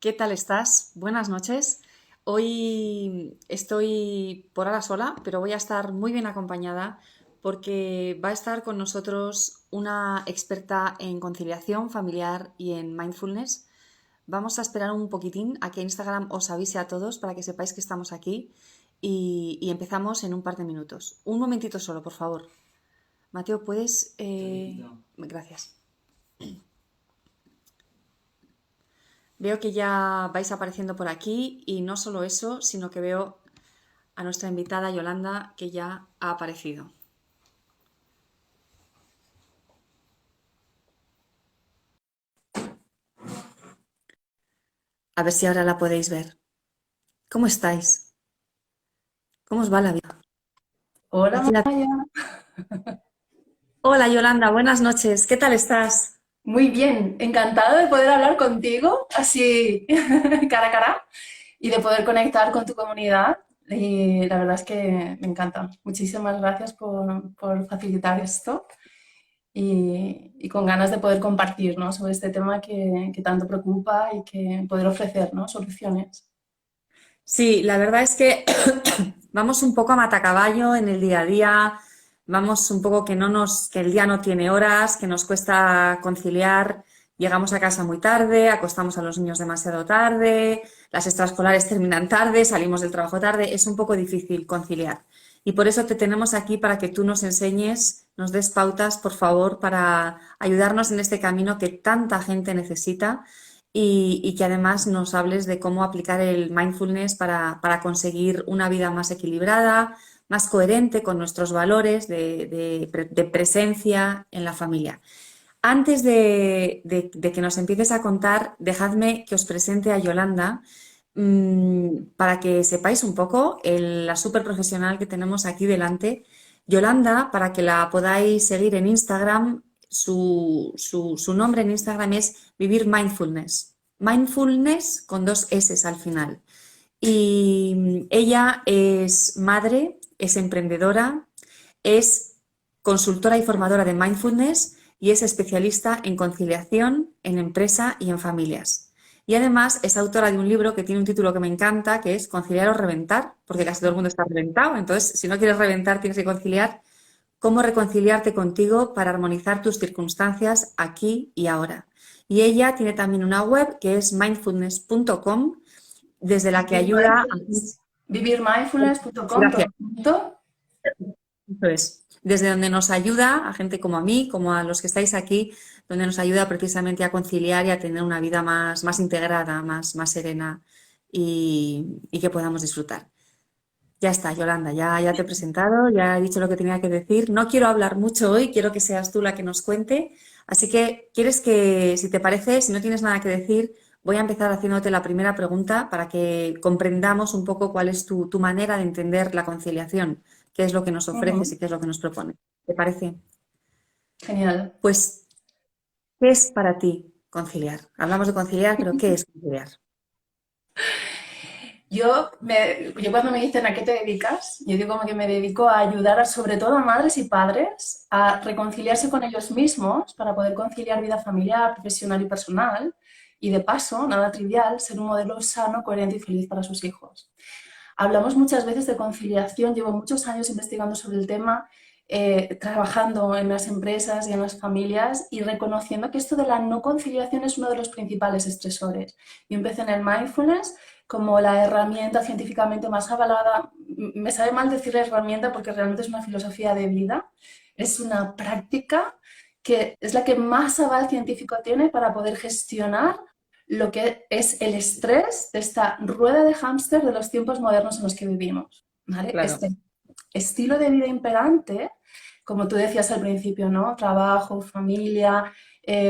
¿Qué tal estás? Buenas noches. Hoy estoy por ahora sola, pero voy a estar muy bien acompañada porque va a estar con nosotros una experta en conciliación familiar y en mindfulness. Vamos a esperar un poquitín a que Instagram os avise a todos para que sepáis que estamos aquí y empezamos en un par de minutos. Un momentito solo, por favor. Mateo, ¿puedes? Gracias. Veo que ya vais apareciendo por aquí y no solo eso, sino que veo a nuestra invitada Yolanda que ya ha aparecido. A ver si ahora la podéis ver. ¿Cómo estáis? ¿Cómo os va la vida? Hola Aquí Maya, Hola Yolanda, buenas noches. ¿Qué tal estás? muy bien, encantada de poder hablar contigo así cara a cara y de poder conectar con tu comunidad. Y la verdad es que me encanta. Muchísimas gracias por facilitar esto y con ganas de poder compartir, ¿no? Sobre este tema que tanto preocupa y que poder ofrecer, ¿no? Soluciones. Sí, la verdad es que vamos un poco a matacaballo en el día a día, vamos un poco que el día no tiene horas, que nos cuesta conciliar, llegamos a casa muy tarde, acostamos a los niños demasiado tarde, las extraescolares terminan tarde, salimos del trabajo tarde, es un poco difícil conciliar. Y por eso te tenemos aquí para que tú nos enseñes, nos des pautas, por favor, para ayudarnos en este camino que tanta gente necesita y que además nos hables de cómo aplicar el mindfulness para conseguir una vida más equilibrada, más coherente con nuestros valores de presencia en la familia. Antes de que nos empieces a contar, dejadme que os presente a Yolanda para que sepáis un poco la super profesional que tenemos aquí delante. Yolanda, para que la podáis seguir en Instagram, su nombre en Instagram es Vivir Mindfulness. Mindfulness con dos S al final. Y ella es madre, es emprendedora, es consultora y formadora de mindfulness y es especialista en conciliación en empresa y en familias. Y además es autora de un libro que tiene un título que me encanta, que es Conciliar o Reventar, porque casi todo el mundo está reventado. Entonces, si no quieres reventar, tienes que conciliar. Cómo reconciliarte contigo para armonizar tus circunstancias aquí y ahora. Y ella tiene también una web que es mindfulness.com, desde la que Vivir ayuda a... vivirmindfulness.com, todo Gracias. junto. Eso es. Desde donde nos ayuda a gente como a mí, como a los que estáis aquí, donde nos ayuda precisamente a conciliar y a tener una vida más integrada, más serena y que podamos disfrutar. Ya está, Yolanda, ya te he presentado, ya he dicho lo que tenía que decir. No quiero hablar mucho hoy, quiero que seas tú la que nos cuente. Así que, ¿quieres que, si te parece, si no tienes nada que decir, voy a empezar haciéndote la primera pregunta para que comprendamos un poco cuál es tu manera de entender la conciliación, qué es lo que nos ofreces Ujú. y qué es lo que nos propone? ¿Te parece? Genial. Pues, ¿qué es para ti conciliar? Hablamos de conciliar, pero ¿qué es conciliar? Yo cuando me dicen a qué te dedicas, yo digo como que me dedico a ayudar sobre todo a madres y padres a reconciliarse con ellos mismos para poder conciliar vida familiar, profesional y personal y de paso, nada trivial, ser un modelo sano, coherente y feliz para sus hijos. Hablamos muchas veces de conciliación, llevo muchos años investigando sobre el tema, trabajando en las empresas y en las familias y reconociendo que esto de la no conciliación es uno de los principales estresores. Yo empecé en el mindfulness como la herramienta científicamente más avalada. Me sabe mal decir herramienta porque realmente es una filosofía de vida, es una práctica que es la que más aval científico tiene para poder gestionar lo que es el estrés de esta rueda de hámster de los tiempos modernos en los que vivimos. ¿Vale? Claro. Este estilo de vida imperante, como tú decías al principio, ¿no? Trabajo, familia,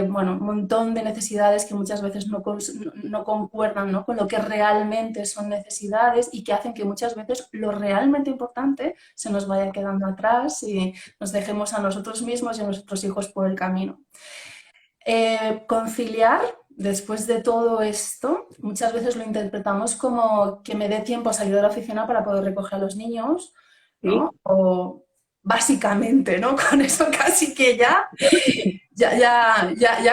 bueno, un montón de necesidades que muchas veces no concuerdan, ¿no? Con lo que realmente son necesidades y que hacen que muchas veces lo realmente importante se nos vaya quedando atrás y nos dejemos a nosotros mismos y a nuestros hijos por el camino. Conciliar, después de todo esto, muchas veces lo interpretamos como que me dé tiempo a salir de la oficina para poder recoger a los niños, Sí, ¿no? O básicamente, ¿no? Con eso casi que ya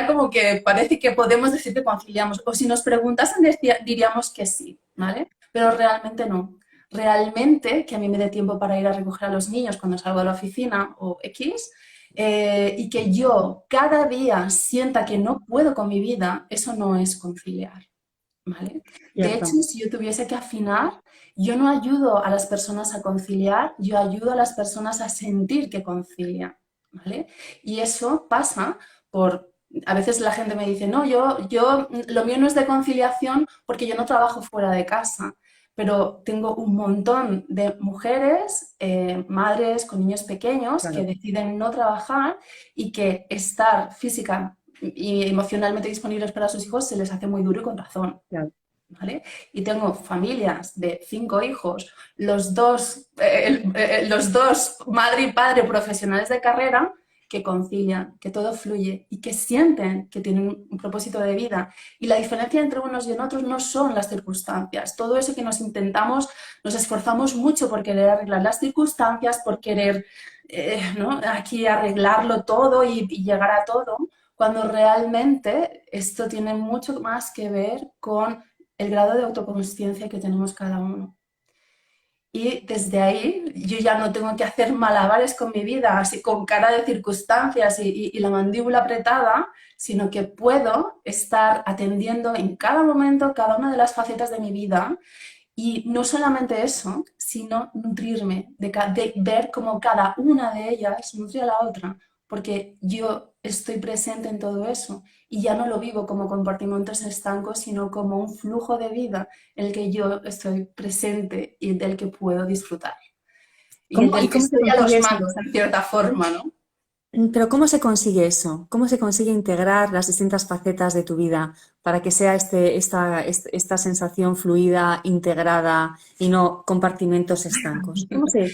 como que parece que podemos decir que conciliamos. O si nos preguntasen, diríamos que sí, ¿vale? Pero realmente no. Realmente, que a mí me dé tiempo para ir a recoger a los niños cuando salgo de la oficina o X, y que yo cada día sienta que no puedo con mi vida, eso no es conciliar, ¿vale? De hecho, Cierto. si yo tuviese que afinar, yo no ayudo a las personas a conciliar, yo ayudo a las personas a sentir que concilian, ¿vale? Y eso pasa por... A veces la gente me dice, no, lo mío no es de conciliación porque yo no trabajo fuera de casa, pero tengo un montón de mujeres, madres con niños pequeños que Claro, deciden no trabajar y que estar física y emocionalmente disponibles para sus hijos se les hace muy duro y con razón. claro. ¿Vale? Y tengo familias de 5 hijos, los dos, madre y padre profesionales de carrera, que concilian, que todo fluye y que sienten que tienen un propósito de vida. Y la diferencia entre unos y en otros no son las circunstancias. Todo eso que nos esforzamos mucho por querer arreglar las circunstancias, por querer ¿no? aquí arreglarlo todo y llegar a todo, cuando realmente esto tiene mucho más que ver con el grado de autoconsciencia que tenemos cada uno. Y desde ahí yo ya no tengo que hacer malabares con mi vida, así con cara de circunstancias y la mandíbula apretada, sino que puedo estar atendiendo en cada momento cada una de las facetas de mi vida y no solamente eso, sino nutrirme, de ver cómo cada una de ellas nutre a la otra, porque yo estoy presente en todo eso y ya no lo vivo como compartimentos estancos, sino como un flujo de vida en el que yo estoy presente y del que puedo disfrutar. Y ¿Cómo, y del que cómo se estoy a los consigue eso? mandos, en cierta forma, ¿no? Pero ¿cómo se consigue eso? ¿Cómo se consigue integrar las distintas facetas de tu vida para que sea esta sensación fluida, integrada y no compartimentos estancos?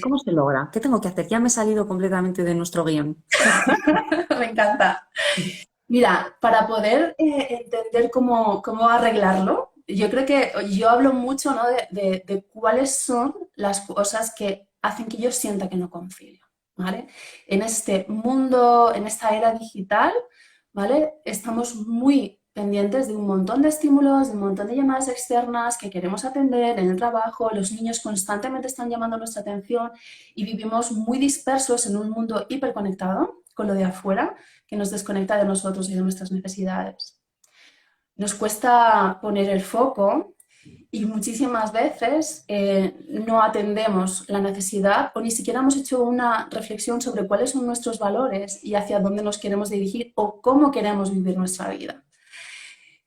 Cómo se logra? ¿Qué tengo que hacer? Ya me he salido completamente de nuestro guión. Me encanta. Mira, para poder entender cómo arreglarlo, yo creo que yo hablo mucho, ¿no? de cuáles son las cosas que hacen que yo sienta que no concilio, ¿vale? En este mundo, en esta era digital, ¿vale? Estamos muy pendientes de un montón de estímulos, de un montón de llamadas externas que queremos atender en el trabajo, los niños constantemente están llamando nuestra atención y vivimos muy dispersos en un mundo hiperconectado con lo de afuera que nos desconecta de nosotros y de nuestras necesidades. Nos cuesta poner el foco y muchísimas veces no atendemos la necesidad o ni siquiera hemos hecho una reflexión sobre cuáles son nuestros valores y hacia dónde nos queremos dirigir o cómo queremos vivir nuestra vida.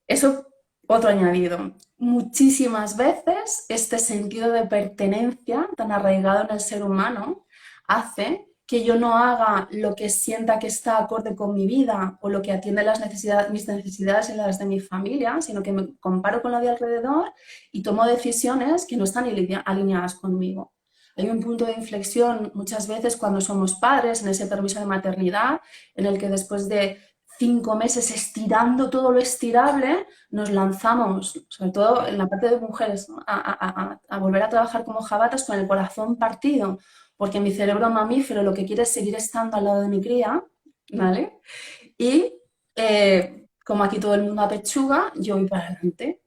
Eso, otro añadido. Muchísimas veces este sentido de pertenencia tan arraigado en el ser humano hace que yo no haga lo que sienta que está acorde con mi vida o lo que atiende mis necesidades y las de mi familia, sino que me comparo con lo de alrededor y tomo decisiones que no están alineadas conmigo. Hay un punto de inflexión muchas veces cuando somos padres, en ese permiso de maternidad, en el que después de 5 meses estirando todo lo estirable, nos lanzamos, sobre todo en la parte de mujeres, ¿no? a volver a trabajar como jabatas con el corazón partido, porque mi cerebro mamífero lo que quiere es seguir estando al lado de mi cría, ¿vale? Y como aquí todo el mundo apechuga, yo voy para adelante.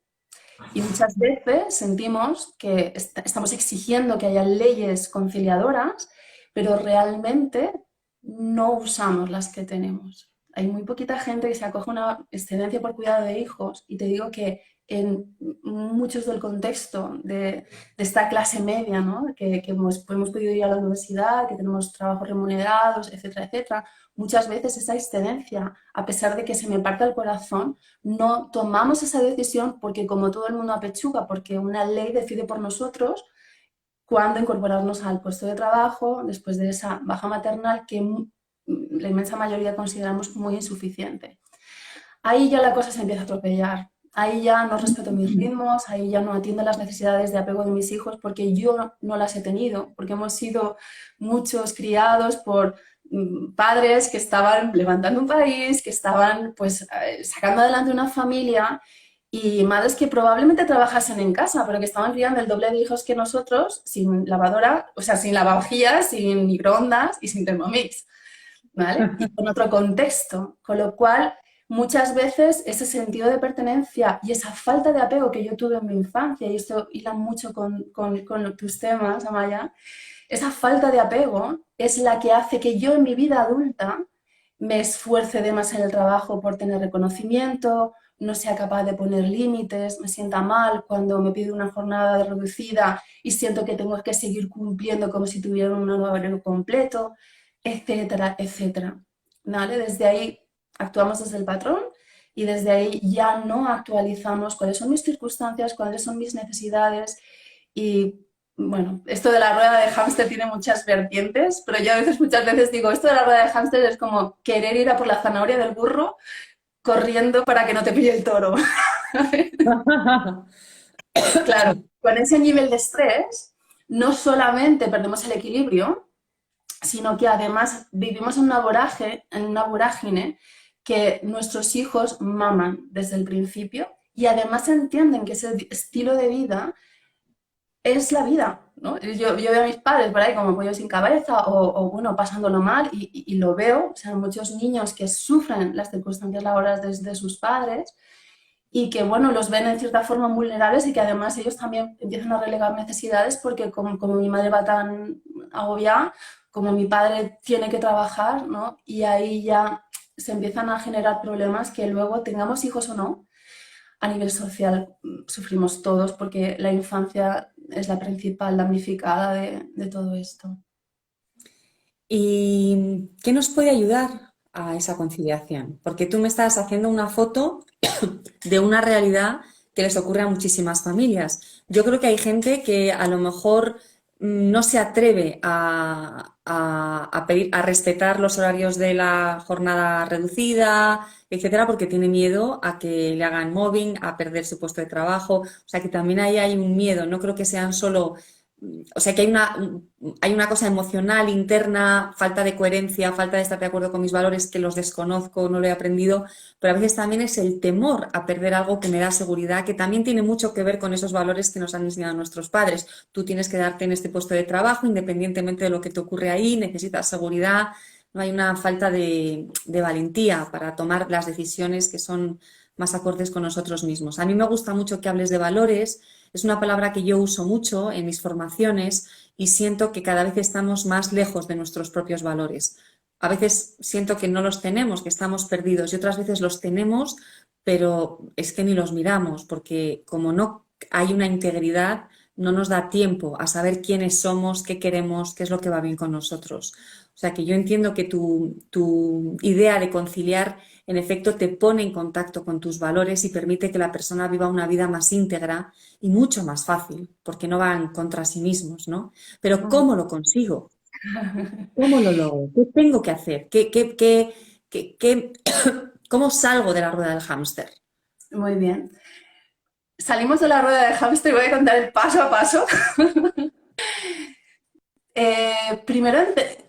Y muchas veces sentimos que estamos exigiendo que haya leyes conciliadoras, pero realmente no usamos las que tenemos. Hay muy poquita gente que se acoge a una excedencia por cuidado de hijos y te digo que en muchos del contexto de esta clase media, ¿no? que hemos podido ir a la universidad, que tenemos trabajos remunerados, etcétera, etcétera, muchas veces esa excedencia, a pesar de que se me parta el corazón, no tomamos esa decisión porque como todo el mundo apechuga, porque una ley decide por nosotros cuándo incorporarnos al puesto de trabajo después de esa baja maternal que la inmensa mayoría consideramos muy insuficiente. Ahí ya la cosa se empieza a atropellar. Ahí ya no respeto mis ritmos, ahí ya no atiendo las necesidades de apego de mis hijos porque yo no las he tenido, porque hemos sido muchos criados por padres que estaban levantando un país, que estaban pues sacando adelante una familia y madres que probablemente trabajasen en casa, pero que estaban criando el doble de hijos que nosotros, sin lavadora, o sea, sin lavavajillas, sin microondas y sin Thermomix, ¿vale? Y con otro contexto, con lo cual muchas veces ese sentido de pertenencia y esa falta de apego que yo tuve en mi infancia, y esto hila mucho con tus temas, Amaya, esa falta de apego es la que hace que yo en mi vida adulta me esfuerce de más en el trabajo por tener reconocimiento, no sea capaz de poner límites, me sienta mal cuando me pide una jornada reducida y siento que tengo que seguir cumpliendo como si tuviera un horario completo, etcétera, etcétera. ¿Vale? Desde ahí actuamos desde el patrón y desde ahí ya no actualizamos cuáles son mis circunstancias, cuáles son mis necesidades y bueno, esto de la rueda de hámster tiene muchas vertientes, pero yo a veces, muchas veces digo, esto de la rueda de hámster es como querer ir a por la zanahoria del burro corriendo para que no te pille el toro. Claro, con ese nivel de estrés, no solamente perdemos el equilibrio, sino que además vivimos en una vorágine que nuestros hijos maman desde el principio y además entienden que ese estilo de vida es la vida, ¿no? Yo veo a mis padres por ahí como pollos sin cabeza o bueno, pasándolo mal y lo veo, o sea, muchos niños que sufren las circunstancias laborales de sus padres y que, bueno, los ven en cierta forma vulnerables y que además ellos también empiezan a relegar necesidades porque como mi madre va tan agobiada, como mi padre tiene que trabajar, ¿no? Y ahí ya se empiezan a generar problemas que luego tengamos hijos o no, a nivel social sufrimos todos porque la infancia es la principal damnificada de todo esto. ¿Y qué nos puede ayudar a esa conciliación? Porque tú me estás haciendo una foto de una realidad que les ocurre a muchísimas familias. Yo creo que hay gente que a lo mejor no se atreve a pedir, a respetar los horarios de la jornada reducida, etcétera, porque tiene miedo a que le hagan mobbing, a perder su puesto de trabajo. O sea que también ahí hay un miedo. No creo que sean solo, o sea que hay una cosa emocional interna, falta de coherencia, falta de estar de acuerdo con mis valores que los desconozco, no lo he aprendido, pero a veces también es el temor a perder algo que me da seguridad, que también tiene mucho que ver con esos valores que nos han enseñado nuestros padres. Tú tienes que darte en este puesto de trabajo, independientemente de lo que te ocurre ahí, necesitas seguridad, no hay una falta de valentía para tomar las decisiones que son más acordes con nosotros mismos. A mí me gusta mucho que hables de valores. Es una palabra que yo uso mucho en mis formaciones y siento que cada vez estamos más lejos de nuestros propios valores. A veces siento que no los tenemos, que estamos perdidos y otras veces los tenemos, pero es que ni los miramos porque como no hay una integridad, no nos da tiempo a saber quiénes somos, qué queremos, qué es lo que va bien con nosotros. O sea que yo entiendo que tu idea de conciliar en efecto te pone en contacto con tus valores y permite que la persona viva una vida más íntegra y mucho más fácil, porque no van contra sí mismos, ¿no? Pero ¿cómo lo consigo? ¿Cómo lo logro? ¿Qué tengo que hacer? ¿Cómo salgo de la rueda del hámster? Muy bien. Salimos de la rueda de hámster y voy a contar el paso a paso. Primero,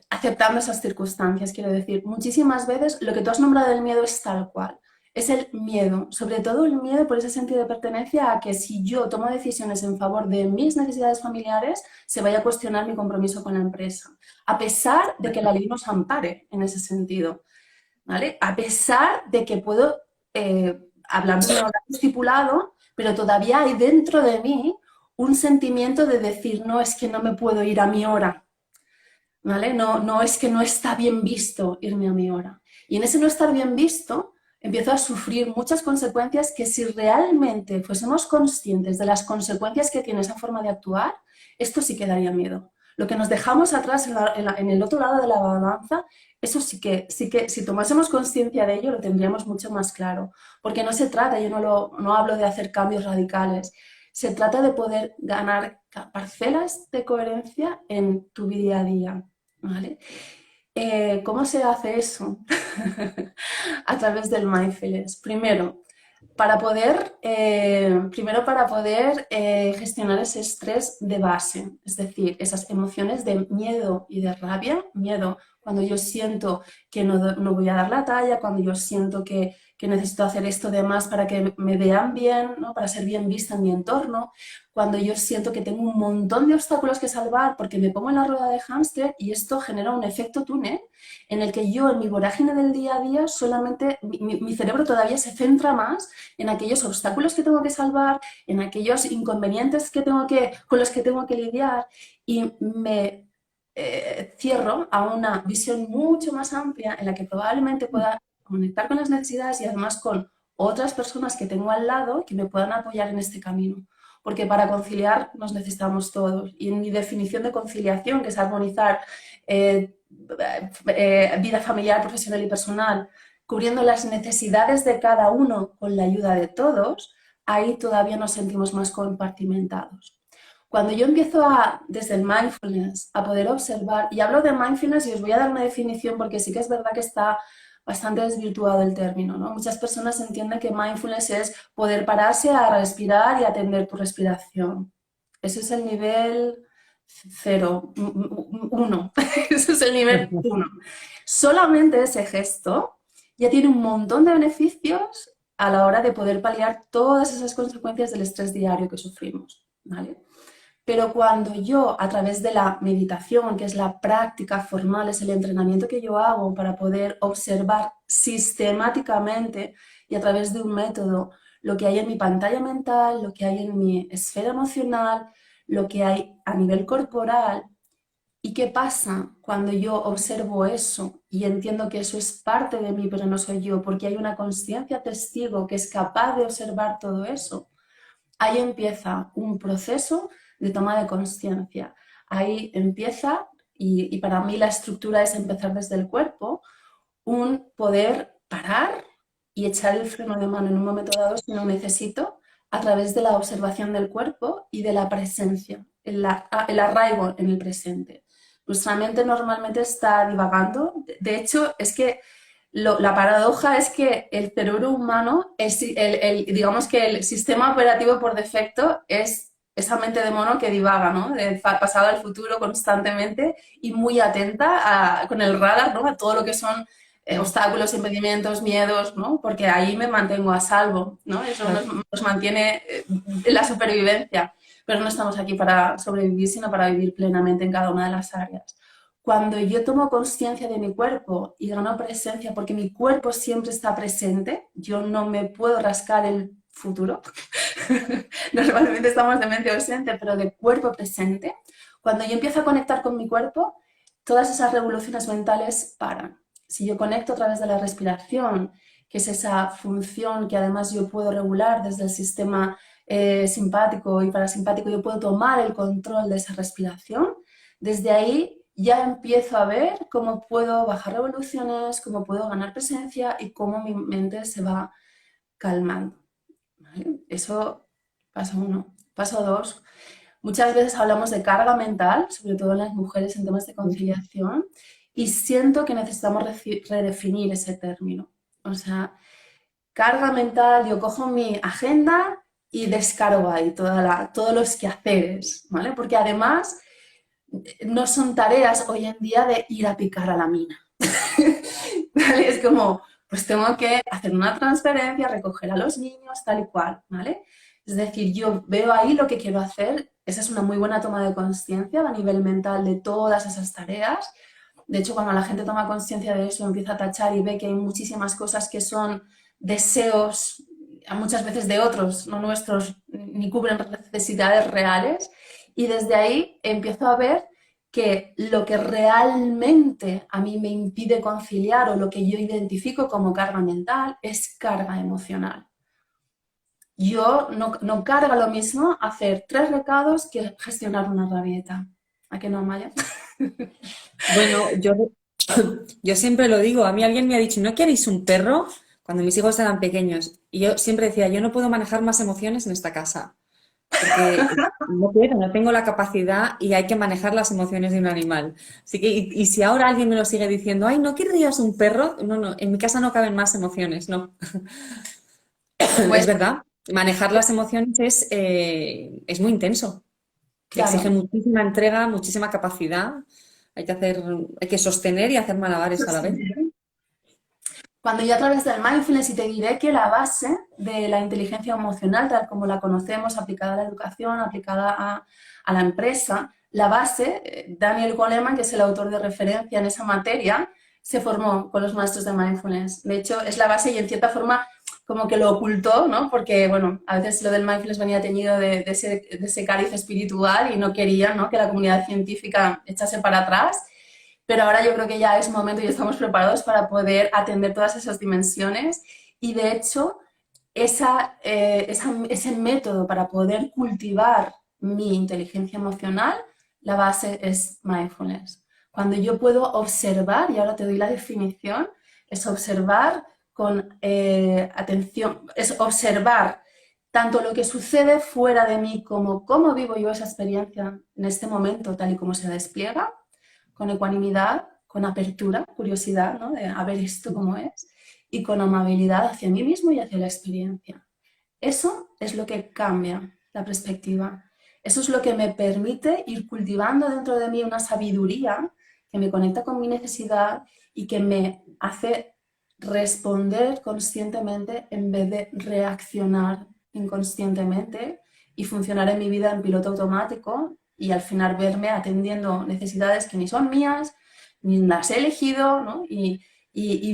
aceptando esas circunstancias, quiero decir, muchísimas veces lo que tú has nombrado del miedo es tal cual. Es el miedo, sobre todo el miedo por ese sentido de pertenencia a que si yo tomo decisiones en favor de mis necesidades familiares, se vaya a cuestionar mi compromiso con la empresa, a pesar de que la ley nos ampare en ese sentido, ¿vale? A pesar de que puedo hablar de un horario estipulado, pero todavía hay dentro de mí un sentimiento de decir, no, es que no me puedo ir a mi hora, ¿vale? No, no es que no está bien visto irme a mi hora. Y en ese no estar bien visto, empiezo a sufrir muchas consecuencias que si realmente fuésemos conscientes de las consecuencias que tiene esa forma de actuar, esto sí que daría miedo. Lo que nos dejamos atrás en el otro lado de la balanza, eso sí que si tomásemos conciencia de ello, lo tendríamos mucho más claro. Porque no se trata, yo no hablo de hacer cambios radicales, se trata de poder ganar parcelas de coherencia en tu día a día. ¿Vale? ¿Cómo se hace eso? A través del mindfulness. Primero para poder gestionar ese estrés de base, es decir, esas emociones de miedo y de rabia, miedo cuando yo siento que no voy a dar la talla, cuando yo siento que necesito hacer esto de más para que me vean bien, ¿no? Para ser bien vista en mi entorno, cuando yo siento que tengo un montón de obstáculos que salvar porque me pongo en la rueda de hámster y esto genera un efecto túnel en el que yo en mi vorágine del día a día solamente, mi cerebro todavía se centra más en aquellos obstáculos que tengo que salvar, en aquellos inconvenientes con los que tengo que lidiar y me cierro a una visión mucho más amplia en la que probablemente pueda conectar con las necesidades y además con otras personas que tengo al lado que me puedan apoyar en este camino. Porque para conciliar nos necesitamos todos. Y en mi definición de conciliación, que es armonizar vida familiar, profesional y personal, cubriendo las necesidades de cada uno con la ayuda de todos, ahí todavía nos sentimos más compartimentados. Cuando yo empiezo desde el mindfulness, a poder observar, y hablo de mindfulness y os voy a dar una definición porque sí que es verdad que está bastante desvirtuado el término, ¿no? Muchas personas entienden que mindfulness es poder pararse a respirar y atender tu respiración. Ese es el nivel 0, 1. Ese es el nivel 1. Solamente ese gesto ya tiene un montón de beneficios a la hora de poder paliar todas esas consecuencias del estrés diario que sufrimos, ¿vale? Pero cuando yo, a través de la meditación, que es la práctica formal, es el entrenamiento que yo hago para poder observar sistemáticamente y a través de un método lo que hay en mi pantalla mental, lo que hay en mi esfera emocional, lo que hay a nivel corporal, ¿y qué pasa cuando yo observo eso y entiendo que eso es parte de mí, pero no soy yo, porque hay una conciencia testigo que es capaz de observar todo eso? Ahí empieza un proceso de toma de conciencia. Ahí empieza, y para mí la estructura es empezar desde el cuerpo, un poder parar y echar el freno de mano en un momento dado si no necesito, a través de la observación del cuerpo y de la presencia, el arraigo en el presente. Nuestra mente normalmente está divagando. De hecho, es que la paradoja es que el cerebro humano, digamos que el sistema operativo por defecto es esa mente de mono que divaga, ¿no? Del pasado al futuro constantemente y muy atenta con el radar, ¿no? A todo lo que son obstáculos, impedimentos, miedos, ¿no? Porque ahí me mantengo a salvo, ¿no? Eso nos mantiene en la supervivencia. Pero no estamos aquí para sobrevivir, sino para vivir plenamente en cada una de las áreas. Cuando yo tomo conciencia de mi cuerpo y gano presencia, porque mi cuerpo siempre está presente, yo no me puedo rascar el futuro. Normalmente estamos de mente ausente, pero de cuerpo presente. Cuando yo empiezo a conectar con mi cuerpo, todas esas revoluciones mentales paran. Si yo conecto a través de la respiración, que es esa función que además yo puedo regular desde el sistema simpático y parasimpático, yo puedo tomar el control de esa respiración, desde ahí ya empiezo a ver cómo puedo bajar revoluciones, cómo puedo ganar presencia y cómo mi mente se va calmando. ¿Vale? Eso, paso 1. Paso 2. Muchas veces hablamos de carga mental, sobre todo en las mujeres en temas de conciliación, y siento que necesitamos redefinir ese término. O sea, carga mental, yo cojo mi agenda y descargo ahí todos los quehaceres, ¿vale? Porque además no son tareas hoy en día de ir a picar a la mina. ¿Vale? Es como, pues tengo que hacer una transferencia, recoger a los niños, tal y cual, ¿vale? Es decir, yo veo ahí lo que quiero hacer, esa es una muy buena toma de conciencia a nivel mental de todas esas tareas. De hecho, cuando la gente toma conciencia de eso, empieza a tachar y ve que hay muchísimas cosas que son deseos, muchas veces de otros, no nuestros, ni cubren necesidades reales. Y desde ahí empiezo a ver que lo que realmente a mí me impide conciliar o lo que yo identifico como carga mental es carga emocional. Yo no carga lo mismo hacer 3 recados que gestionar una rabieta. ¿A qué no, Maya? Bueno, yo siempre lo digo, a mí alguien me ha dicho, ¿no queréis un perro? Cuando mis hijos eran pequeños. Y yo siempre decía, yo no puedo manejar más emociones en esta casa, porque no puedo, no tengo la capacidad y hay que manejar las emociones de un animal. Así que, y si ahora alguien me lo sigue diciendo, ay, ¿no querrías un perro? No, no, en mi casa no caben más emociones, no. Es Pues verdad, manejar las emociones es muy intenso. Exige claro, muchísima entrega, muchísima capacidad. hay que sostener y hacer malabares a la vez. Cuando yo a través del mindfulness, y te diré que la base de la inteligencia emocional, tal como la conocemos, aplicada a la educación, aplicada a la empresa, la base, Daniel Goleman, que es el autor de referencia en esa materia, se formó con los maestros de mindfulness. De hecho, es la base y en cierta forma como que lo ocultó, ¿no? Porque, bueno, a veces lo del mindfulness venía teñido de ese cariz espiritual y no quería, ¿no?, que la comunidad científica echase para atrás. Pero ahora yo creo que ya es momento y estamos preparados para poder atender todas esas dimensiones y de hecho ese método para poder cultivar mi inteligencia emocional, la base es mindfulness. Cuando yo puedo observar, y ahora te doy la definición, es observar con atención, es observar tanto lo que sucede fuera de mí como cómo vivo yo esa experiencia en este momento tal y como se despliega, con ecuanimidad, con apertura, curiosidad, ¿no?, de a ver esto cómo es, y con amabilidad hacia mí mismo y hacia la experiencia. Eso es lo que cambia la perspectiva. Eso es lo que me permite ir cultivando dentro de mí una sabiduría que me conecta con mi necesidad y que me hace responder conscientemente en vez de reaccionar inconscientemente y funcionar en mi vida en piloto automático y al final verme atendiendo necesidades que ni son mías, ni las he elegido, ¿no? Y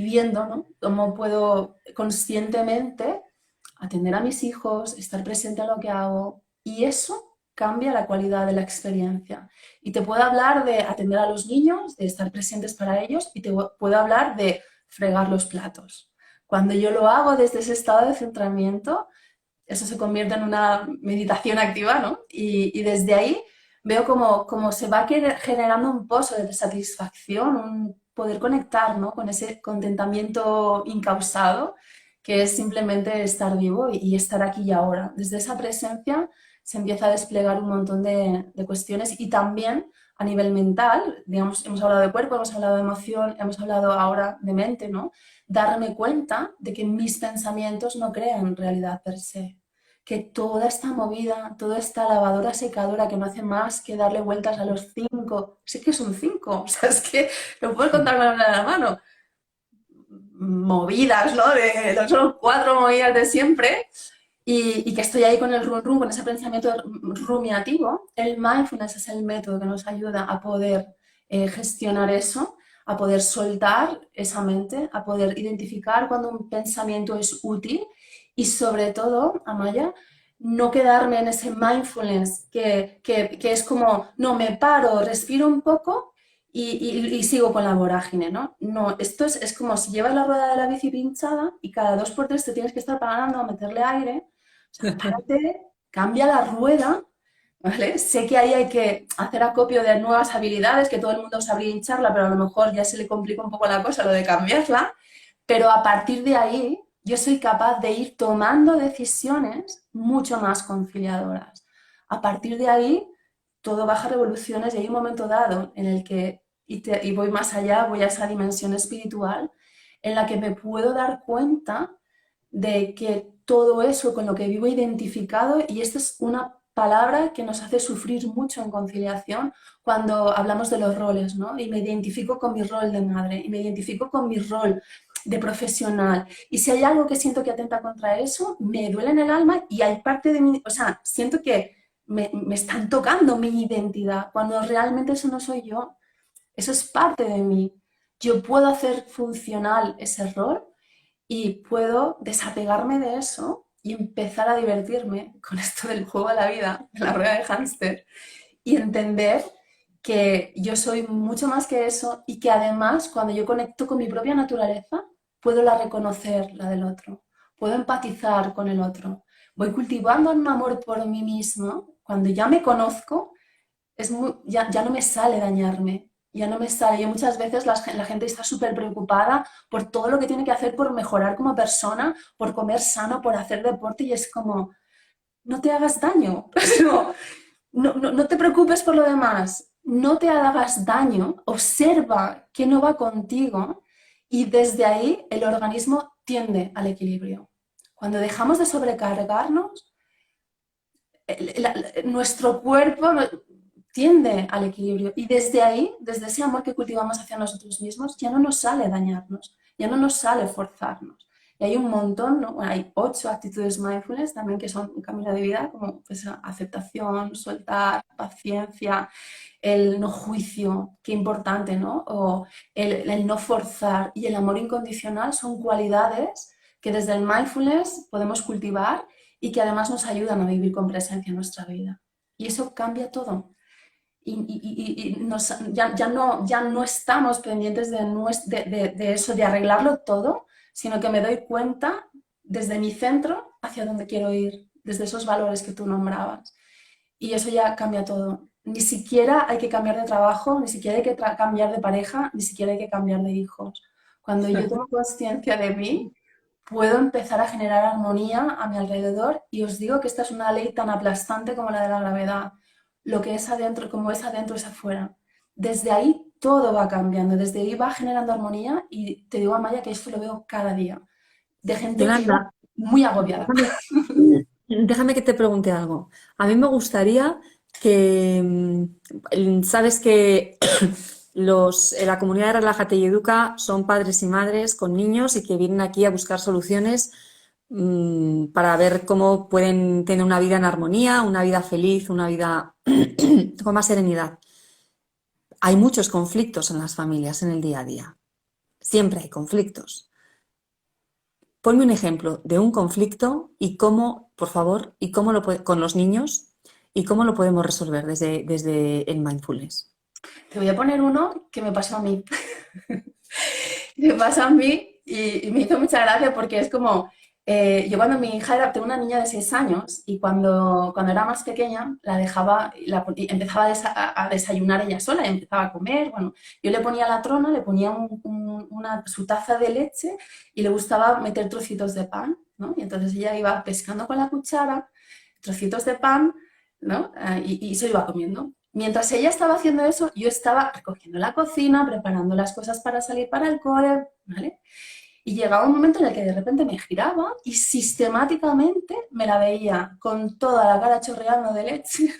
viendo, ¿no?, cómo puedo conscientemente atender a mis hijos, estar presente a lo que hago, y eso cambia la calidad de la experiencia. Y te puedo hablar de atender a los niños, de estar presentes para ellos, y te puedo hablar de fregar los platos. Cuando yo lo hago desde ese estado de centramiento, eso se convierte en una meditación activa, ¿no? Y desde ahí veo como se va generando un pozo de satisfacción, un poder conectar, ¿no?, con ese contentamiento incausado, que es simplemente estar vivo y estar aquí y ahora. Desde esa presencia se empieza a desplegar un montón de cuestiones y también a nivel mental, digamos, hemos hablado de cuerpo, hemos hablado de emoción, hemos hablado ahora de mente, ¿no? Darme cuenta de que mis pensamientos no crean realidad per se, que toda esta movida, toda esta lavadora secadora que no hace más que darle vueltas a los 5, sí que son 5, o sea, es que lo puedo contar con la mano, movidas, ¿no? Son 4 movidas de siempre, y que estoy ahí con el run run, con ese pensamiento rumiativo. El mindfulness es el método que nos ayuda a poder gestionar eso, a poder soltar esa mente, a poder identificar cuando un pensamiento es útil y sobre todo, Amaya, no quedarme en ese mindfulness que es como, no, me paro, respiro un poco y sigo con la vorágine, ¿no? No, esto es como si llevas la rueda de la bici pinchada y cada 2 por 3 te tienes que estar parando a meterle aire. O sea, párate, cambia la rueda, ¿vale? Sé que ahí hay que hacer acopio de nuevas habilidades, que todo el mundo sabría hincharla, pero a lo mejor ya se le complica un poco la cosa lo de cambiarla, pero a partir de ahí yo soy capaz de ir tomando decisiones mucho más conciliadoras. A partir de ahí todo baja revoluciones y hay un momento dado en el que, y voy más allá, voy a esa dimensión espiritual, en la que me puedo dar cuenta de que todo eso con lo que vivo identificado, y esta es una palabra que nos hace sufrir mucho en conciliación cuando hablamos de los roles, ¿no? Y me identifico con mi rol de madre, y me identifico con mi rol de profesional. Y si hay algo que siento que atenta contra eso, me duele en el alma y hay parte de mí, o sea, siento que me están tocando mi identidad, cuando realmente eso no soy yo, eso es parte de mí. Yo puedo hacer funcional ese rol y puedo desapegarme de eso y empezar a divertirme con esto del juego de la vida, de la rueda de hámster, y entender que yo soy mucho más que eso y que además cuando yo conecto con mi propia naturaleza, puedo la reconocer, la del otro, puedo empatizar con el otro. Voy cultivando un amor por mí mismo. Cuando ya me conozco, ya no me sale dañarme, ya no me sale. Yo muchas veces la gente está súper preocupada por todo lo que tiene que hacer por mejorar como persona, por comer sano, por hacer deporte, y es como, no te hagas daño. No te preocupes por lo demás, no te hagas daño, observa qué no va contigo y desde ahí el organismo tiende al equilibrio. Cuando dejamos de sobrecargarnos, nuestro cuerpo tiende al equilibrio. Y desde ahí, desde ese amor que cultivamos hacia nosotros mismos, ya no nos sale dañarnos, ya no nos sale forzarnos. Y hay un montón, ¿no? Bueno, hay 8 actitudes mindfulness también que son un camino de vida, como pues, aceptación, soltar, paciencia, el no juicio, qué importante, ¿no? O el no forzar y el amor incondicional son cualidades que desde el mindfulness podemos cultivar y que además nos ayudan a vivir con presencia en nuestra vida. Y eso cambia todo. Ya no estamos pendientes de eso, de arreglarlo todo, sino que me doy cuenta desde mi centro hacia dónde quiero ir, desde esos valores que tú nombrabas. Y eso ya cambia todo. Ni siquiera hay que cambiar de trabajo, ni siquiera hay que cambiar de pareja, ni siquiera hay que cambiar de hijos. Cuando yo tengo conciencia de mí, puedo empezar a generar armonía a mi alrededor y os digo que esta es una ley tan aplastante como la de la gravedad. Lo que es adentro, como es adentro, es afuera. Desde ahí todo va cambiando, desde ahí va generando armonía y te digo, Amaya, que esto lo veo cada día, de gente que Yolanda, muy agobiada. déjame, déjame que te pregunte algo. A mí me gustaría que, sabes que la comunidad de Relájate y Educa son padres y madres con niños y que vienen aquí a buscar soluciones para ver cómo pueden tener una vida en armonía, una vida feliz, una vida con más serenidad. Hay muchos conflictos en las familias en el día a día. Siempre hay conflictos. Ponme un ejemplo de un conflicto y cómo, por favor, y cómo con los niños y cómo lo podemos resolver desde el mindfulness. Te voy a poner uno que me pasó a mí. Me pasó a mí y me hizo mucha gracia porque es como, yo cuando mi hija era, tengo una niña de 6 años y cuando era más pequeña la dejaba, y empezaba a desayunar ella sola y empezaba a comer, bueno, yo le ponía la trona, le ponía su taza de leche y le gustaba meter trocitos de pan, ¿no? Y entonces ella iba pescando con la cuchara trocitos de pan, ¿no? Y se lo iba comiendo. Mientras ella estaba haciendo eso, yo estaba recogiendo la cocina, preparando las cosas para salir para el cole, ¿vale? Y llegaba un momento en el que de repente me giraba y sistemáticamente me la veía con toda la cara chorreando de leche,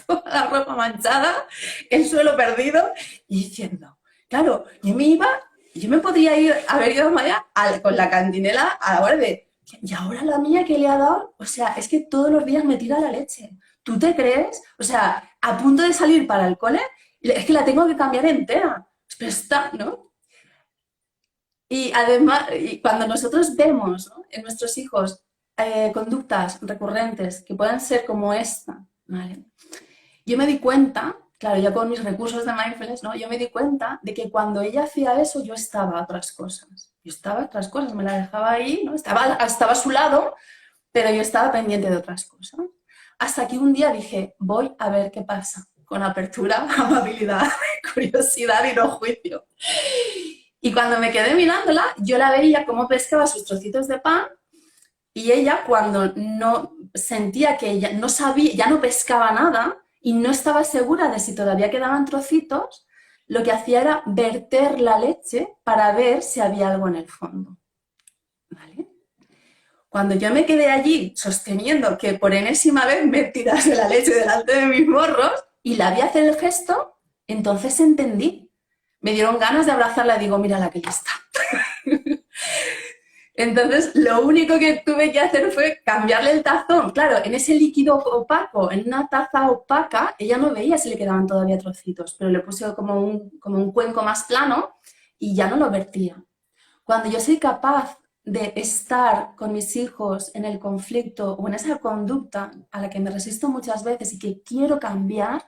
toda la ropa manchada, el suelo perdido y diciendo, claro, yo me podría haber ido a Maya con la cantinela a la hora de, y ahora la mía que le ha dado, o sea, es que todos los días me tira la leche. ¿Tú te crees? O sea, a punto de salir para el cole, es que la tengo que cambiar entera. Pero está, ¿no? Y además, y cuando nosotros vemos, ¿no?, en nuestros hijos conductas recurrentes que puedan ser como esta, ¿vale? Yo me di cuenta, claro, ya con mis recursos de mindfulness, ¿no? Yo me di cuenta de que cuando ella hacía eso, yo estaba a otras cosas. Yo estaba a otras cosas, me la dejaba ahí, ¿no? Estaba a su lado, pero yo estaba pendiente de otras cosas. Hasta que un día dije, voy a ver qué pasa, con apertura, amabilidad, curiosidad y no juicio. Y cuando me quedé mirándola, yo la veía cómo pescaba sus trocitos de pan y ella cuando no sentía que ella no sabía, ya no pescaba nada y no estaba segura de si todavía quedaban trocitos, lo que hacía era verter la leche para ver si había algo en el fondo. ¿Vale? Cuando yo me quedé allí sosteniendo que por enésima vez me tirase la leche delante de mis morros y la vi hacer el gesto, entonces entendí. Me dieron ganas de abrazarla y digo, mira la que ya está. Entonces, lo único que tuve que hacer fue cambiarle el tazón. Claro, en ese líquido opaco, en una taza opaca, ella no veía si le quedaban todavía trocitos, pero le puse como un cuenco más plano y ya no lo vertía. Cuando yo soy capaz de estar con mis hijos en el conflicto o en esa conducta a la que me resisto muchas veces y que quiero cambiar,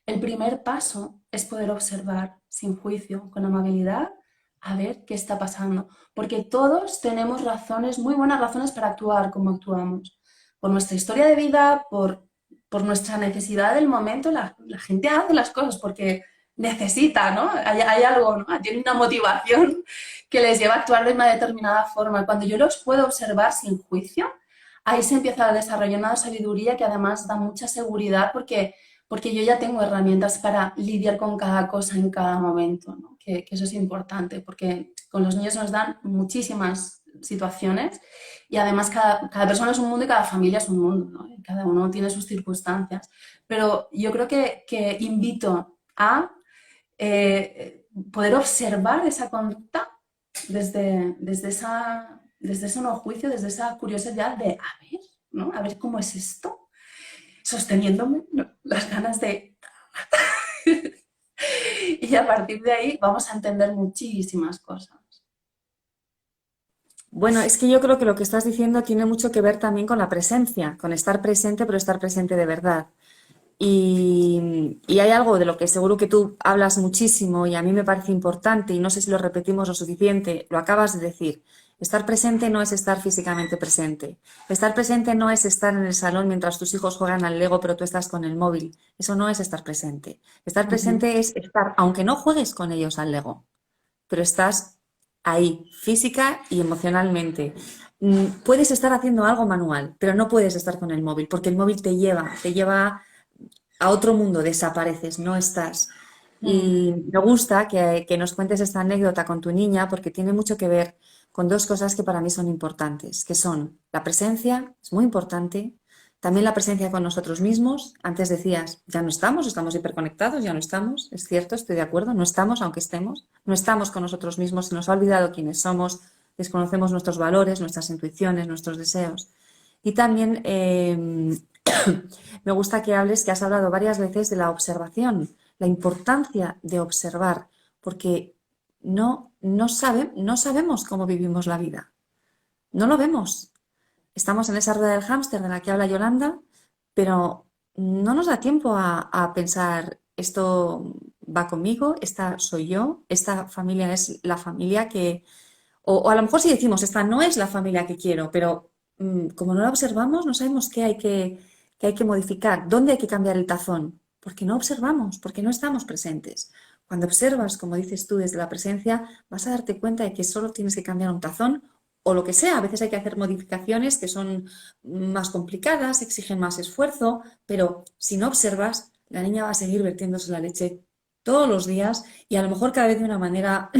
el primer paso es poder observar sin juicio, con amabilidad, a ver qué está pasando. Porque todos tenemos razones, muy buenas razones para actuar como actuamos. Por nuestra historia de vida, por nuestra necesidad del momento, la gente hace las cosas porque necesita, ¿no? Hay algo, ¿no? Tiene una motivación que les lleva a actuar de una determinada forma. Cuando yo los puedo observar sin juicio, ahí se empieza a desarrollar una sabiduría que además da mucha seguridad porque yo ya tengo herramientas para lidiar con cada cosa en cada momento, ¿no? Que eso es importante, porque con los niños nos dan muchísimas situaciones y además cada persona es un mundo y cada familia es un mundo, ¿no? Y cada uno tiene sus circunstancias. Pero yo creo que invito a poder observar esa conducta desde ese no juicio, desde esa curiosidad de, a ver, ¿no? A ver cómo es esto, sosteniéndome, ¿no? Las ganas de... y a partir de ahí vamos a entender muchísimas cosas. Bueno, es que yo creo que lo que estás diciendo tiene mucho que ver también con la presencia, con estar presente, pero estar presente de verdad. Y hay algo de lo que seguro que tú hablas muchísimo y a mí me parece importante y no sé si lo repetimos lo suficiente, lo acabas de decir. Estar presente no es estar físicamente presente. Estar presente no es estar en el salón mientras tus hijos juegan al Lego pero tú estás con el móvil. Eso no es estar presente. Estar Ujú. presente es estar, aunque no juegues con ellos al Lego, pero estás ahí, física y emocionalmente. Puedes estar haciendo algo manual, pero no puedes estar con el móvil, porque el móvil te lleva a otro mundo, desapareces, no estás. Mm. Y me gusta que nos cuentes esta anécdota con tu niña porque tiene mucho que ver con dos cosas que para mí son importantes, que son la presencia, es muy importante, también la presencia con nosotros mismos. Antes decías, ya no estamos, estamos hiperconectados, ya no estamos, es cierto, estoy de acuerdo, no estamos aunque estemos, no estamos con nosotros mismos, se nos ha olvidado quiénes somos, desconocemos nuestros valores, nuestras intuiciones, nuestros deseos. Y también me gusta que hables, que has hablado varias veces de la observación, la importancia de observar, porque no sabemos cómo vivimos la vida, no lo vemos. Estamos en esa rueda del hámster de la que habla Yolanda, pero no nos da tiempo a pensar, esto va conmigo, esta soy yo, esta familia es la familia que, o a lo mejor si decimos, esta no es la familia que quiero, pero como no la observamos, no sabemos qué hay que modificar, dónde hay que cambiar el tazón, porque no observamos, porque no estamos presentes. Cuando observas, como dices tú, desde la presencia, vas a darte cuenta de que solo tienes que cambiar un tazón o lo que sea. A veces hay que hacer modificaciones que son más complicadas, exigen más esfuerzo, pero si no observas, la niña va a seguir vertiéndose la leche todos los días y a lo mejor cada vez de una manera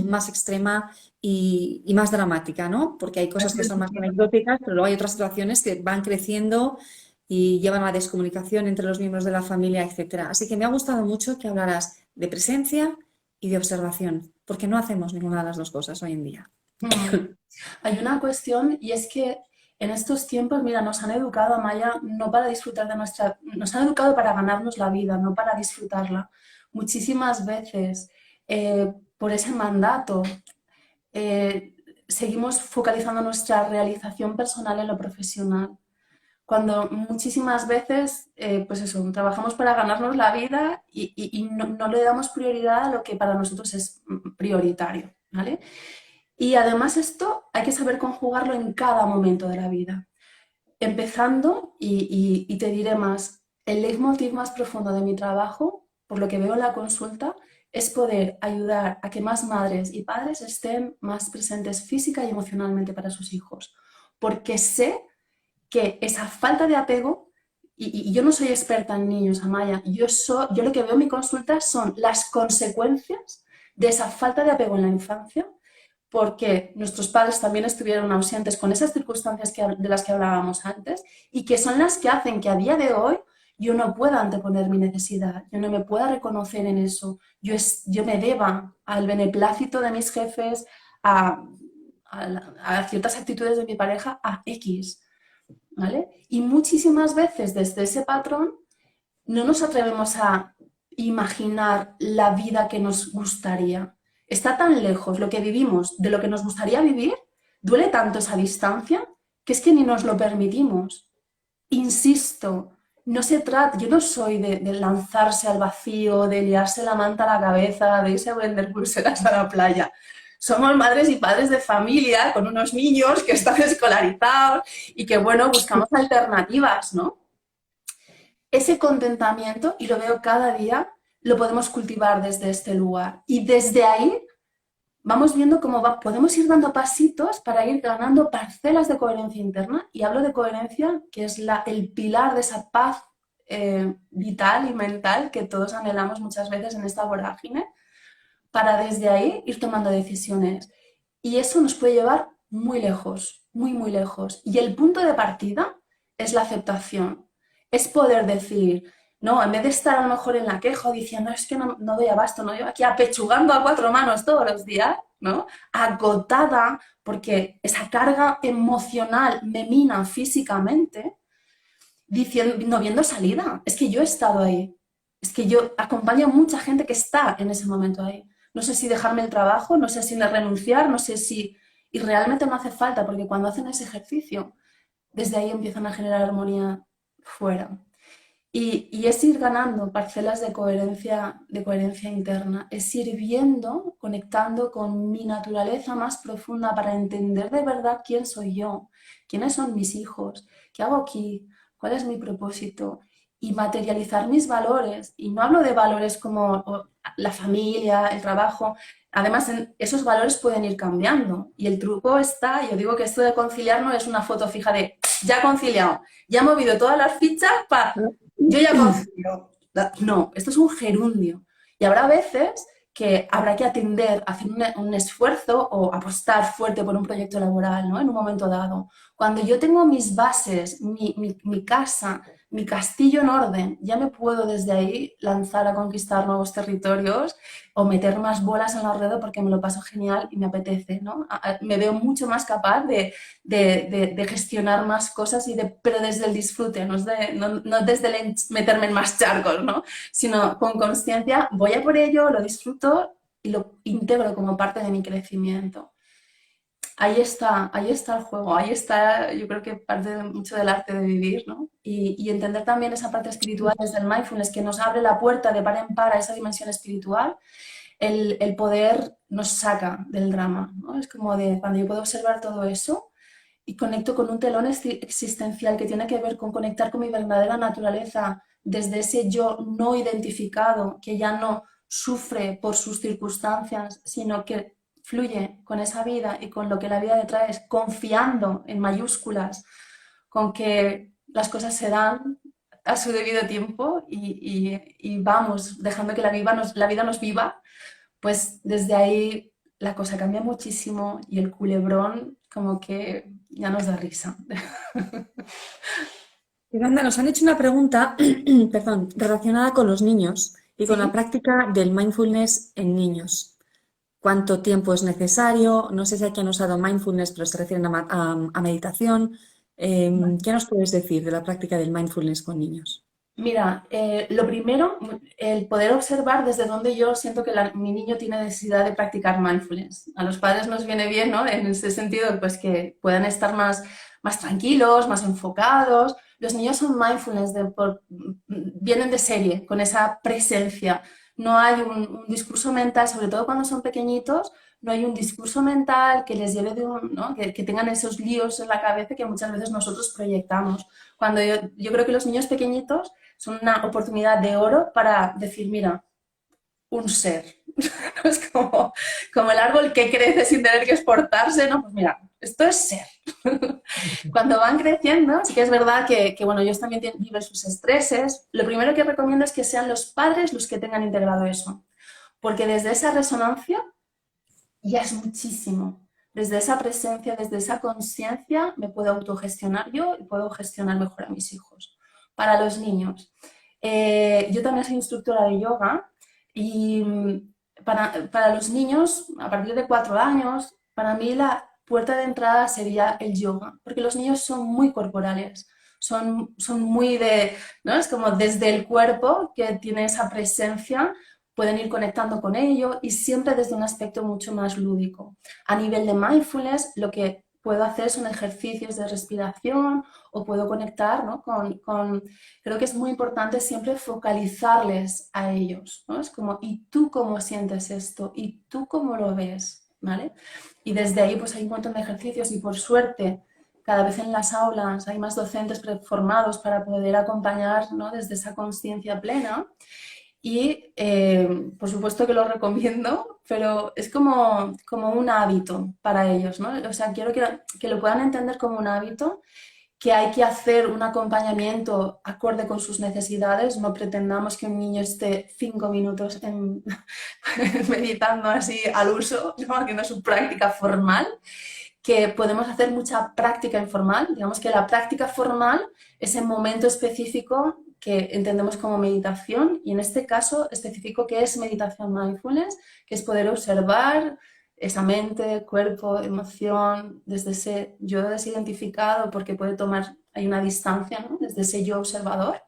más extrema y más dramática, ¿no? Porque hay cosas que son más anecdóticas, pero luego hay otras situaciones que van creciendo y llevan a la descomunicación entre los miembros de la familia, etcétera. Así que me ha gustado mucho que hablaras de presencia y de observación, porque no hacemos ninguna de las dos cosas hoy en día. Mm. Hay una cuestión y es que en estos tiempos, mira, nos han educado, Amaya, no para disfrutar de nos han educado para ganarnos la vida, no para disfrutarla. Muchísimas veces, por ese mandato, eh, seguimos focalizando nuestra realización personal en lo profesional. Cuando muchísimas veces, pues eso, trabajamos para ganarnos la vida y no le damos prioridad a lo que para nosotros es prioritario, ¿vale? Y además esto hay que saber conjugarlo en cada momento de la vida. Empezando, y te diré más, el leitmotiv más profundo de mi trabajo, por lo que veo en la consulta, es poder ayudar a que más madres y padres estén más presentes física y emocionalmente para sus hijos. Porque sé que esa falta de apego, y yo no soy experta en niños, Amaya, yo lo que veo en mi consulta son las consecuencias de esa falta de apego en la infancia porque nuestros padres también estuvieron ausentes con esas circunstancias de las que hablábamos antes y que son las que hacen que a día de hoy yo no pueda anteponer mi necesidad, yo no me pueda reconocer en eso, yo me deba al beneplácito de mis jefes, a, a ciertas actitudes de mi pareja, a X, ¿vale? Y muchísimas veces desde ese patrón no nos atrevemos a imaginar la vida que nos gustaría. Está tan lejos lo que vivimos de lo que nos gustaría vivir, duele tanto esa distancia, que es que ni nos lo permitimos. Insisto, no se trata, yo no soy de lanzarse al vacío, de liarse la manta a la cabeza, de irse a vender pulseras a la playa. Somos madres y padres de familia con unos niños que están escolarizados y que, bueno, buscamos alternativas, ¿no? Ese contentamiento, y lo veo cada día, lo podemos cultivar desde este lugar. Y desde ahí vamos viendo cómo podemos ir dando pasitos para ir ganando parcelas de coherencia interna. Y hablo de coherencia, que es el pilar de esa paz vital y mental que todos anhelamos muchas veces en esta vorágine, para desde ahí ir tomando decisiones. Y eso nos puede llevar muy lejos, muy, muy lejos. Y el punto de partida es la aceptación. Es poder decir, no, en vez de estar a lo mejor en la queja diciendo, es que no doy abasto, no, yo aquí apechugando a cuatro manos todos los días, ¿no? Agotada porque esa carga emocional me mina físicamente, diciendo, no viendo salida. Es que yo he estado ahí. Es que yo acompaño a mucha gente que está en ese momento ahí. No sé si dejarme el trabajo, no sé si renunciar, no sé si... Y realmente no hace falta, porque cuando hacen ese ejercicio, desde ahí empiezan a generar armonía fuera. Y es ir ganando parcelas de coherencia interna, es ir viendo, conectando con mi naturaleza más profunda para entender de verdad quién soy yo, quiénes son mis hijos, qué hago aquí, cuál es mi propósito y materializar mis valores. Y no hablo de valores como la familia, el trabajo. Además, esos valores pueden ir cambiando y el truco está, yo digo que esto de conciliar no es una foto fija de ya he conciliado, ya he movido todas las fichas para yo ya confío. No, esto es un gerundio. Y habrá veces que habrá que atender, hacer un esfuerzo o apostar fuerte por un proyecto laboral, ¿no? En un momento dado. Cuando yo tengo mis bases, mi casa, mi castillo en orden, ya me puedo desde ahí lanzar a conquistar nuevos territorios o meter más bolas en la red porque me lo paso genial y me apetece, ¿no? Me veo mucho más capaz de gestionar más cosas, pero desde el disfrute, no desde el meterme en más charcos, ¿no? Sino con conciencia, voy a por ello, lo disfruto y lo integro como parte de mi crecimiento. Ahí está el juego, ahí está, yo creo que parte mucho del arte de vivir, ¿no? Y entender también esa parte espiritual desde el mindfulness que nos abre la puerta de par en par a esa dimensión espiritual, el poder nos saca del drama, ¿no? Es como de cuando yo puedo observar todo eso y conecto con un telón existencial que tiene que ver con conectar con mi verdadera naturaleza desde ese yo no identificado que ya no sufre por sus circunstancias, sino que fluye con esa vida y con lo que la vida le trae, confiando en mayúsculas, con que las cosas se dan a su debido tiempo y vamos dejando que la vida nos viva, pues desde ahí la cosa cambia muchísimo y el culebrón como que ya nos da risa. Yolanda, nos han hecho una pregunta, perdón, relacionada con los niños y con la ¿Sí? práctica del mindfulness en niños. ¿Cuánto tiempo es necesario? No sé si aquí han usado mindfulness, pero se refieren a meditación. ¿Qué nos puedes decir de la práctica del mindfulness con niños? Mira, lo primero, el poder observar desde donde yo siento que mi niño tiene necesidad de practicar mindfulness. A los padres nos viene bien, ¿no? En ese sentido, pues que puedan estar más tranquilos, más enfocados. Los niños son mindfulness, vienen de serie, con esa presencia. No hay un discurso mental, sobre todo cuando son pequeñitos, no hay un discurso mental que les lleve ¿no? Que tengan esos líos en la cabeza que muchas veces nosotros proyectamos. Cuando yo creo que los niños pequeñitos son una oportunidad de oro para decir, mira, un ser. Es como el árbol que crece sin tener que exportarse, ¿no? Pues mira, esto es ser. Cuando van creciendo, sí que es verdad que bueno, ellos también viven sus estreses. Lo primero que recomiendo es que sean los padres los que tengan integrado eso, porque desde esa resonancia ya es muchísimo. Desde esa presencia, desde esa conciencia, me puedo autogestionar yo y puedo gestionar mejor a mis hijos. Para los niños, yo también soy instructora de yoga y para los niños, a partir de 4 años, para mí la puerta de entrada sería el yoga, porque los niños son muy corporales, son muy ¿no? Es como desde el cuerpo que tiene esa presencia, pueden ir conectando con ello y siempre desde un aspecto mucho más lúdico. A nivel de mindfulness, lo que puedo hacer son ejercicios de respiración o puedo conectar, ¿no? Creo que es muy importante siempre focalizarles a ellos, ¿no? Es como, ¿y tú cómo sientes esto? ¿Y tú cómo lo ves? ¿Vale? Y desde ahí pues hay un montón de ejercicios y por suerte cada vez en las aulas hay más docentes formados para poder acompañar, ¿no? Desde esa conciencia plena. Y por supuesto que lo recomiendo, pero es como un hábito para ellos, ¿no? O sea, quiero que lo puedan entender como un hábito, que hay que hacer un acompañamiento acorde con sus necesidades. No pretendamos que un niño esté 5 minutos meditando así al uso, ¿no? Haciendo su práctica formal, que podemos hacer mucha práctica informal. Digamos que la práctica formal es el momento específico que entendemos como meditación, y en este caso específico que es meditación mindfulness, que es poder observar esa mente, cuerpo, emoción, desde ese yo desidentificado, porque puede tomar, hay una distancia, ¿no? Desde ese yo observador.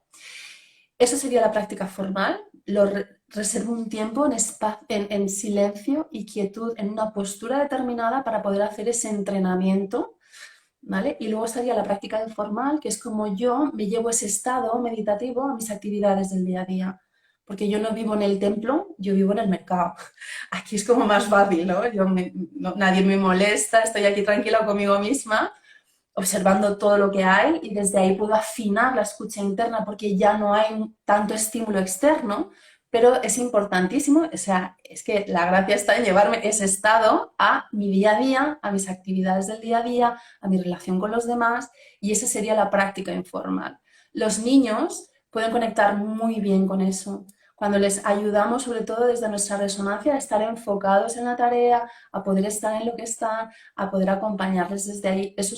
Eso sería la práctica formal. Reservo un tiempo en silencio y quietud, en una postura determinada para poder hacer ese entrenamiento, ¿vale? Y luego estaría la práctica informal, que es como yo me llevo ese estado meditativo a mis actividades del día a día. Porque yo no vivo en el templo, yo vivo en el mercado. Aquí es como más fácil, ¿no? Nadie me molesta, estoy aquí tranquila conmigo misma, observando todo lo que hay, y desde ahí puedo afinar la escucha interna porque ya no hay tanto estímulo externo, pero es importantísimo, o sea, es que la gracia está en llevarme ese estado a mi día a día, a mis actividades del día a día, a mi relación con los demás, y esa sería la práctica informal. Los niños pueden conectar muy bien con eso. Cuando les ayudamos, sobre todo desde nuestra resonancia, a estar enfocados en la tarea, a poder estar en lo que están, a poder acompañarles desde ahí, eso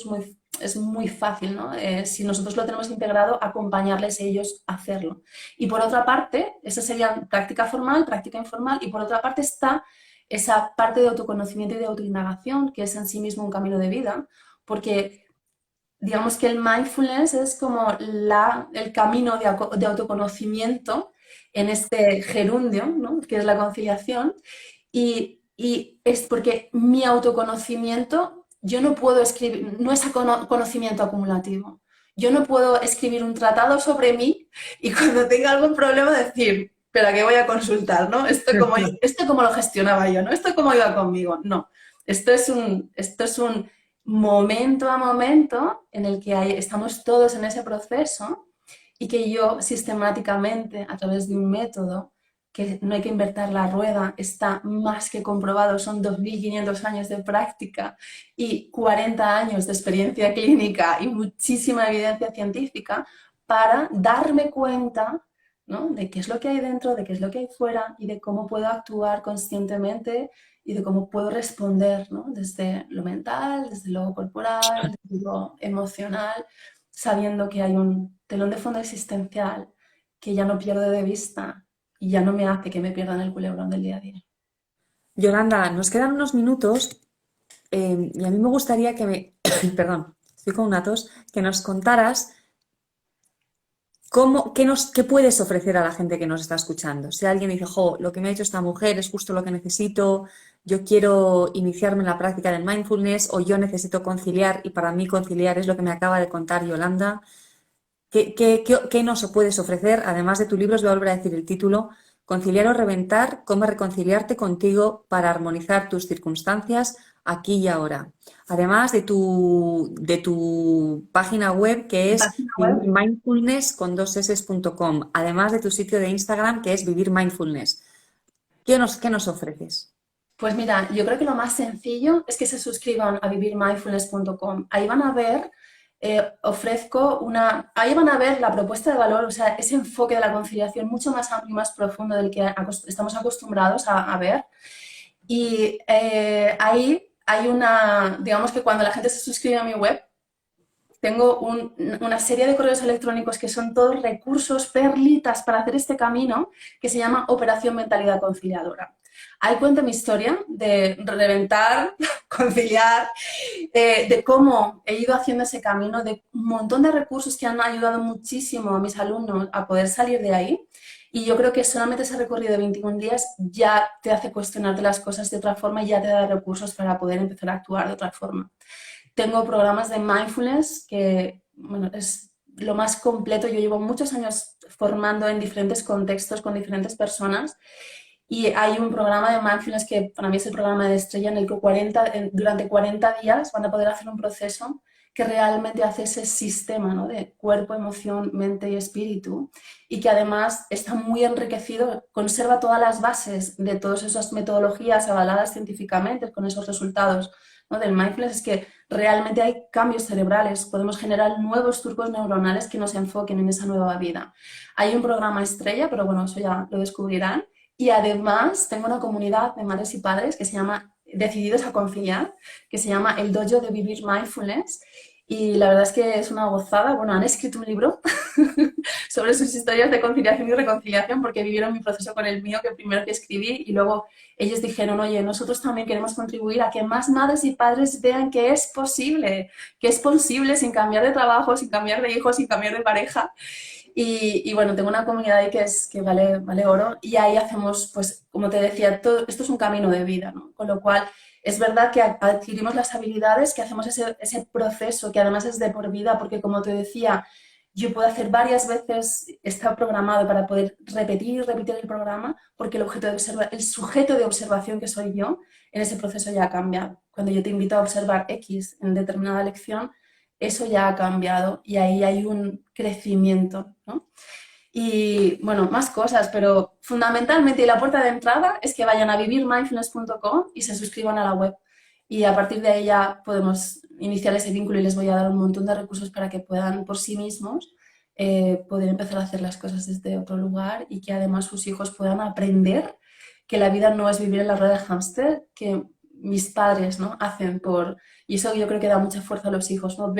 es muy fácil, ¿no? Si nosotros lo tenemos integrado, acompañarles ellos a hacerlo. Y por otra parte, esa sería práctica formal, práctica informal, y por otra parte está esa parte de autoconocimiento y de autoindagación, que es en sí mismo un camino de vida, porque digamos que el mindfulness es como el camino de autoconocimiento en este gerundio, ¿no? Que es la conciliación, y es porque mi autoconocimiento, yo no puedo escribir, no es conocimiento acumulativo. Yo no puedo escribir un tratado sobre mí y cuando tenga algún problema decir, espera, que voy a consultar, ¿no? Esto como lo gestionaba yo, ¿no? Esto como iba conmigo. No, esto es un momento a momento en el que estamos todos en ese proceso, y que yo sistemáticamente, a través de un método, que no hay que inventar la rueda, está más que comprobado, son 2.500 años de práctica y 40 años de experiencia clínica y muchísima evidencia científica para darme cuenta, ¿no?, de qué es lo que hay dentro, de qué es lo que hay fuera y de cómo puedo actuar conscientemente y de cómo puedo responder, ¿no?, desde lo mental, desde lo corporal, desde lo emocional, sabiendo que hay un telón de fondo existencial que ya no pierdo de vista y ya no me hace que me pierda en el culebrón del día a día. Yolanda, nos quedan unos minutos y a mí me gustaría que perdón, estoy con una tos, que nos contaras qué puedes ofrecer a la gente que nos está escuchando. Si alguien dice, jo, lo que me ha hecho esta mujer es justo lo que necesito, yo quiero iniciarme en la práctica del mindfulness o yo necesito conciliar y para mí conciliar es lo que me acaba de contar Yolanda. ¿Qué nos puedes ofrecer? Además de tu libro, os voy a volver a decir el título, Conciliar o reventar, cómo reconciliarte contigo para armonizar tus circunstancias aquí y ahora. Además de tu página web, que es vivirmindfulness.com. Además de tu sitio de Instagram, que es Vivir Mindfulness. ¿Qué nos ofreces? Pues mira, yo creo que lo más sencillo es que se suscriban a vivirmindfulness.com. Ahí van a ver, ahí van a ver la propuesta de valor, o sea, ese enfoque de la conciliación mucho más amplio y más profundo del que estamos acostumbrados a ver. Y ahí hay digamos que cuando la gente se suscribe a mi web, tengo una serie de correos electrónicos que son todos recursos, perlitas para hacer este camino, que se llama Operación Mentalidad Conciliadora. Ahí cuento mi historia de reventar, conciliar, de cómo he ido haciendo ese camino, de un montón de recursos que han ayudado muchísimo a mis alumnos a poder salir de ahí. Y yo creo que solamente ese recorrido de 21 días ya te hace cuestionarte las cosas de otra forma y ya te da recursos para poder empezar a actuar de otra forma. Tengo programas de mindfulness que, bueno, es lo más completo. Yo llevo muchos años formando en diferentes contextos con diferentes personas y hay un programa de mindfulness que para mí es el programa de estrella en el que durante 40 días van a poder hacer un proceso que realmente hace ese sistema, ¿no?, de cuerpo, emoción, mente y espíritu, y que además está muy enriquecido, conserva todas las bases de todas esas metodologías avaladas científicamente con esos resultados, ¿no?, del mindfulness. Es que realmente hay cambios cerebrales, podemos generar nuevos turcos neuronales que nos enfoquen en esa nueva vida. Hay un programa estrella, pero bueno, eso ya lo descubrirán. Y además tengo una comunidad de madres y padres que se llama decididos a conciliar, que se llama El Dojo de Vivir Mindfulness. Y la verdad es que es una gozada. Bueno, han escrito un libro sobre sus historias de conciliación y reconciliación porque vivieron mi proceso con el mío, que primero que escribí, y luego ellos dijeron, oye, nosotros también queremos contribuir a que más madres y padres vean que es posible sin cambiar de trabajo, sin cambiar de hijos, sin cambiar de pareja. Y bueno, tengo una comunidad ahí que vale oro, y ahí hacemos, pues, como te decía, todo, esto es un camino de vida, ¿no? Con lo cual, es verdad que adquirimos las habilidades, que hacemos ese proceso, que además es de por vida, porque como te decía, yo puedo hacer varias veces, está programado para poder repetir y repetir el programa, porque el sujeto de observación que soy yo, en ese proceso ya ha cambiado. Cuando yo te invito a observar X en determinada lección, eso ya ha cambiado y ahí hay un crecimiento, ¿no? Y bueno, más cosas, pero fundamentalmente la puerta de entrada es que vayan a vivirmindfulness.com y se suscriban a la web. Y a partir de ahí ya podemos iniciar ese vínculo y les voy a dar un montón de recursos para que puedan por sí mismos poder empezar a hacer las cosas desde otro lugar y que además sus hijos puedan aprender que la vida no es vivir en la rueda de hámster, que mis padres, ¿no?, hacen por... Y eso yo creo que da mucha fuerza a los hijos, ¿no?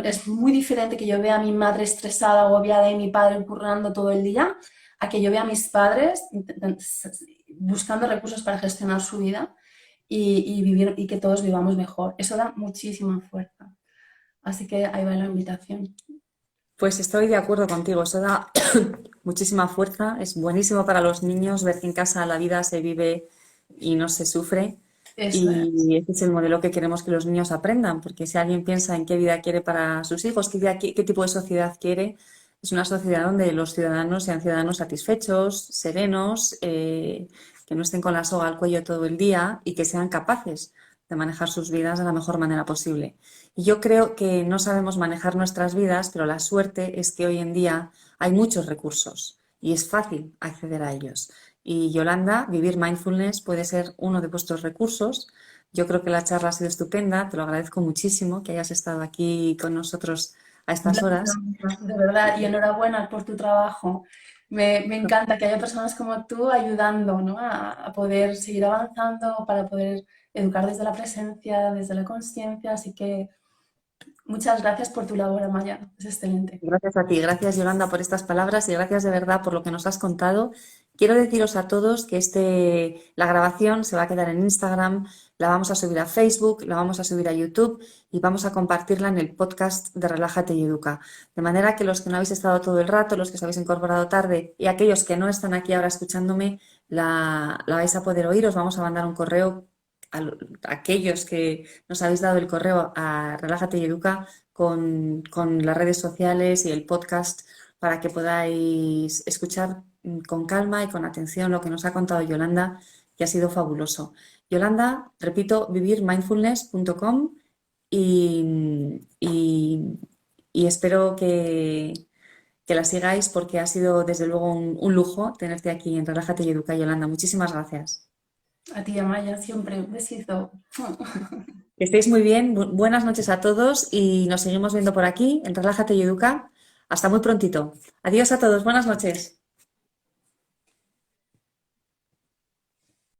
Es muy diferente que yo vea a mi madre estresada, agobiada y mi padre currando todo el día, a que yo vea a mis padres buscando recursos para gestionar su vida y vivir, y que todos vivamos mejor. Eso da muchísima fuerza. Así que ahí va la invitación. Pues estoy de acuerdo contigo, eso da muchísima fuerza, es buenísimo para los niños ver que en casa la vida se vive y no se sufre. Eso es. Y ese es el modelo que queremos que los niños aprendan, porque si alguien piensa en qué vida quiere para sus hijos, qué tipo de sociedad quiere, es una sociedad donde los ciudadanos sean ciudadanos satisfechos, serenos, que no estén con la soga al cuello todo el día y que sean capaces de manejar sus vidas de la mejor manera posible. Y yo creo que no sabemos manejar nuestras vidas, pero la suerte es que hoy en día hay muchos recursos y es fácil acceder a ellos. Y Yolanda, Vivir Mindfulness puede ser uno de vuestros recursos. Yo creo que la charla ha sido estupenda, te lo agradezco muchísimo que hayas estado aquí con nosotros a estas horas. De verdad, y enhorabuena por tu trabajo. Me encanta que haya personas como tú ayudando, ¿no?, a poder seguir avanzando, para poder educar desde la presencia, desde la consciencia. Así que muchas gracias por tu labor, Amaya. Es excelente. Gracias a ti, gracias Yolanda por estas palabras y gracias de verdad por lo que nos has contado. Quiero deciros a todos que la grabación se va a quedar en Instagram, la vamos a subir a Facebook, la vamos a subir a YouTube y vamos a compartirla en el podcast de Relájate y Educa. De manera que los que no habéis estado todo el rato, los que os habéis incorporado tarde y aquellos que no están aquí ahora escuchándome, la vais a poder oír. Os vamos a mandar un correo a aquellos que nos habéis dado el correo a Relájate y Educa con las redes sociales y el podcast para que podáis escuchar con calma y con atención lo que nos ha contado Yolanda, que ha sido fabuloso. Yolanda, repito, vivirmindfulness.com y espero que la sigáis porque ha sido desde luego un lujo tenerte aquí en Relájate y Educa, Yolanda. Muchísimas gracias. A ti, Amaya, siempre un besito. Que estéis muy bien, buenas noches a todos y nos seguimos viendo por aquí en Relájate y Educa. Hasta muy prontito. Adiós a todos, buenas noches.